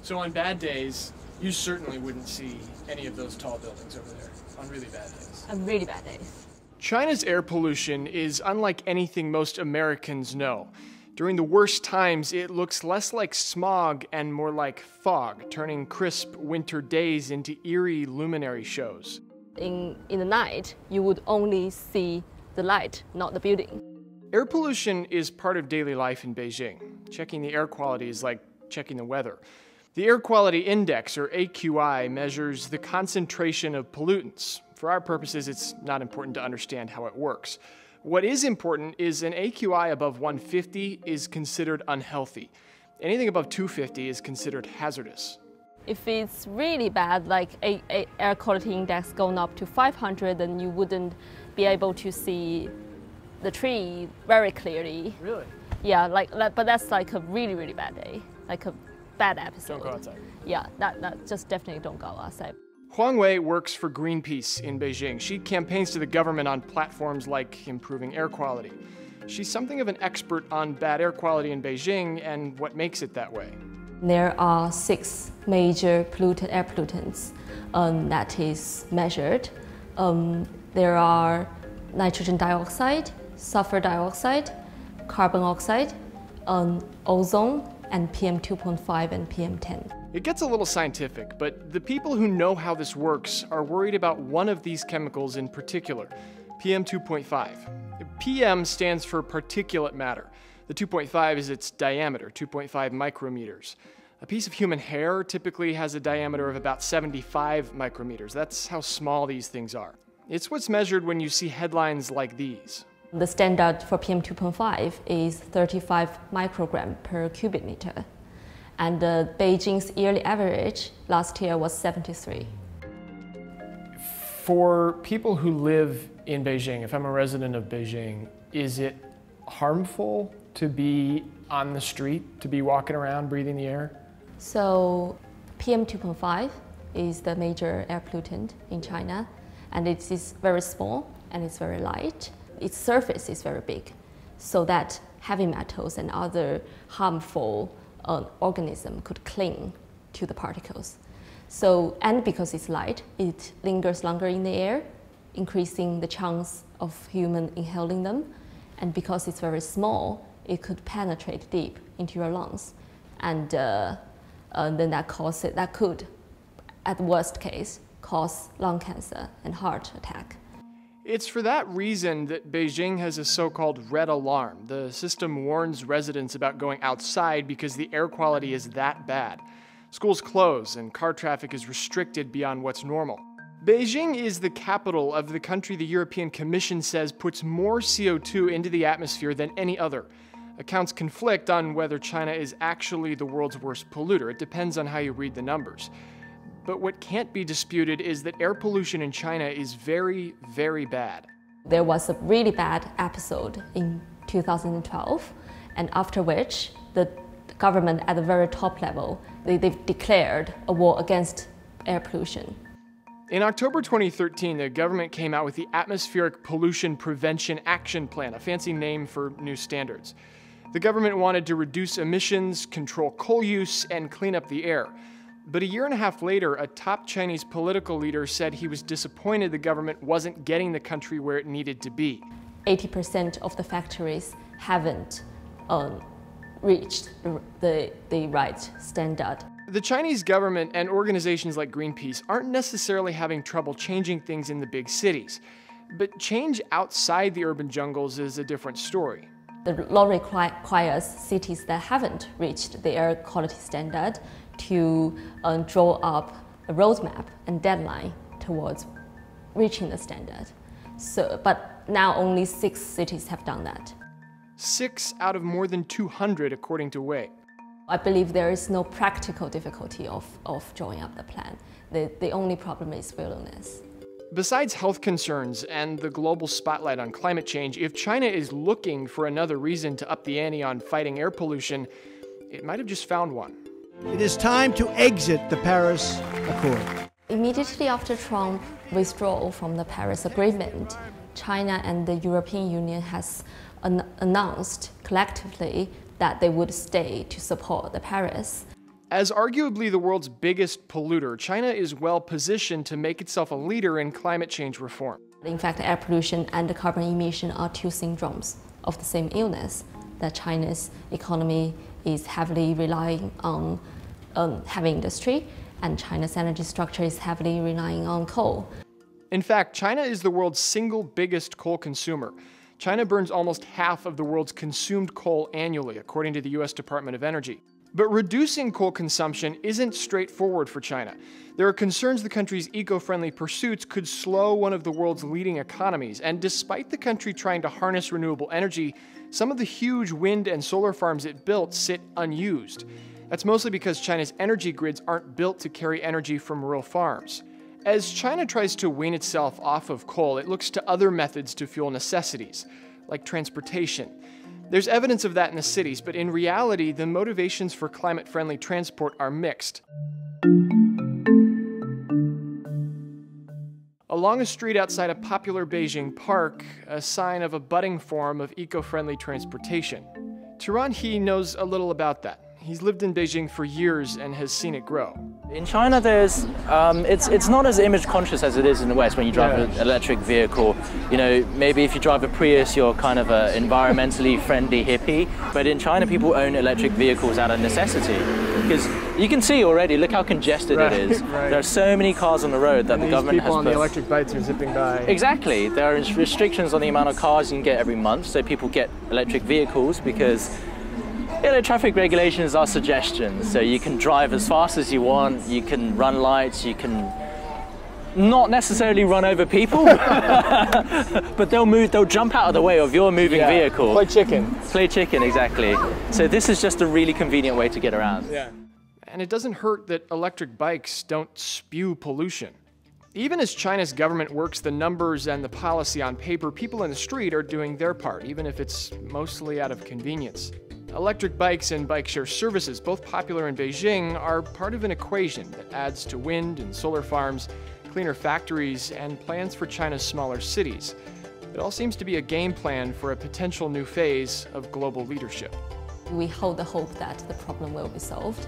So on bad days, you certainly wouldn't see any of those tall buildings over there on really bad days. On really bad days. China's air pollution is unlike anything most Americans know. During the worst times, it looks less like smog and more like fog, turning crisp winter days into eerie luminary shows. In the night, you would only see the light, not the building. Air pollution is part of daily life in Beijing. Checking the air quality is like checking the weather. The Air Quality Index, or AQI, measures the concentration of pollutants. For our purposes, it's not important to understand how it works. What is important is an AQI above 150 is considered unhealthy. Anything above 250 is considered hazardous. If it's really bad, like a air quality index going up to 500, then you wouldn't be able to see the tree very clearly. Really? Yeah, but that's like a really, really bad day, like a bad episode. Don't go outside. Yeah, that just definitely don't go outside. Huang Wei works for Greenpeace in Beijing. She campaigns to the government on platforms like improving air quality. She's something of an expert on bad air quality in Beijing and what makes it that way. There are 6 major air pollutants that is measured. There are nitrogen dioxide, sulfur dioxide, carbon oxide, ozone, and PM2.5 and PM10. It gets a little scientific, but the people who know how this works are worried about one of these chemicals in particular, PM2.5. PM stands for particulate matter. The 2.5 is its diameter, 2.5 micrometers. A piece of human hair typically has a diameter of about 75 micrometers. That's how small these things are. It's what's measured when you see headlines like these. The standard for PM2.5 is 35 microgram per cubic meter. And Beijing's yearly average last year was 73. For people who live in Beijing, if I'm a resident of Beijing, is it harmful to be on the street, to be walking around breathing the air? So PM2.5 is the major air pollutant in China, and it is very small and it's very light. Its surface is very big, so that heavy metals and other harmful organisms could cling to the particles. So, and because it's light, it lingers longer in the air, increasing the chance of human inhaling them. And because it's very small, it could penetrate deep into your lungs. And then that could, at the worst case, cause lung cancer and heart attack. It's for that reason that Beijing has a so-called red alarm. The system warns residents about going outside because the air quality is that bad. Schools close and car traffic is restricted beyond what's normal. Beijing is the capital of the country the European Commission says puts more CO2 into the atmosphere than any other. Accounts conflict on whether China is actually the world's worst polluter. It depends on how you read the numbers. But what can't be disputed is that air pollution in China is very, very bad. There was a really bad episode in 2012, and after which the government at the very top level, they've declared a war against air pollution. In October 2013, the government came out with the Atmospheric Pollution Prevention Action Plan, a fancy name for new standards. The government wanted to reduce emissions, control coal use, and clean up the air. But a year and a half later, a top Chinese political leader said he was disappointed the government wasn't getting the country where it needed to be. 80% of the factories haven't reached the right standard. The Chinese government and organizations like Greenpeace aren't necessarily having trouble changing things in the big cities. But change outside the urban jungles is a different story. The law requires cities that haven't reached the air quality standard to draw up a roadmap and deadline towards reaching the standard. But now only 6 cities have done that. 6 out of more than 200, according to Wei. I believe there is no practical difficulty of drawing up the plan. The only problem is willingness. Besides health concerns and the global spotlight on climate change, if China is looking for another reason to up the ante on fighting air pollution, it might have just found one. It is time to exit the Paris Accord. Immediately after Trump withdrew from the Paris Agreement, China and the European Union has announced collectively that they would stay to support the Paris. As arguably the world's biggest polluter, China is well positioned to make itself a leader in climate change reform. In fact, air pollution and the carbon emission are two syndromes of the same illness, that China's economy is heavily relying on heavy industry, and China's energy structure is heavily relying on coal. In fact, China is the world's single biggest coal consumer. China burns almost half of the world's consumed coal annually, according to the US Department of Energy. But reducing coal consumption isn't straightforward for China. There are concerns the country's eco-friendly pursuits could slow one of the world's leading economies, and despite the country trying to harness renewable energy, some of the huge wind and solar farms it built sit unused. That's mostly because China's energy grids aren't built to carry energy from rural farms. As China tries to wean itself off of coal, it looks to other methods to fuel necessities, like transportation. There's evidence of that in the cities, but in reality, the motivations for climate-friendly transport are mixed. Along a street outside a popular Beijing park, a sign of a budding form of eco-friendly transportation. Turan He knows a little about that. He's lived in Beijing for years and has seen it grow. In China, it's not as image conscious as it is in the West when you drive an electric vehicle. You know, maybe if you drive a Prius, you're kind of an environmentally friendly hippie. But in China, people own electric vehicles out of necessity. Because you can see already, look how congested it is. Right. There are so many cars on the road that the government has people on put. the electric bikes are zipping by. Exactly. There are restrictions on the amount of cars you can get every month, so people get electric vehicles because traffic regulations are suggestions, so you can drive as fast as you want, you can run lights, you can not necessarily run over people, but they'll jump out of the way of your moving vehicle. Play chicken. Play chicken, exactly. So this is just a really convenient way to get around. Yeah. And it doesn't hurt that electric bikes don't spew pollution. Even as China's government works the numbers and the policy on paper, people in the street are doing their part, even if it's mostly out of convenience. Electric bikes and bike share services, both popular in Beijing, are part of an equation that adds to wind and solar farms, cleaner factories, and plans for China's smaller cities. It all seems to be a game plan for a potential new phase of global leadership. We hold the hope that the problem will be solved.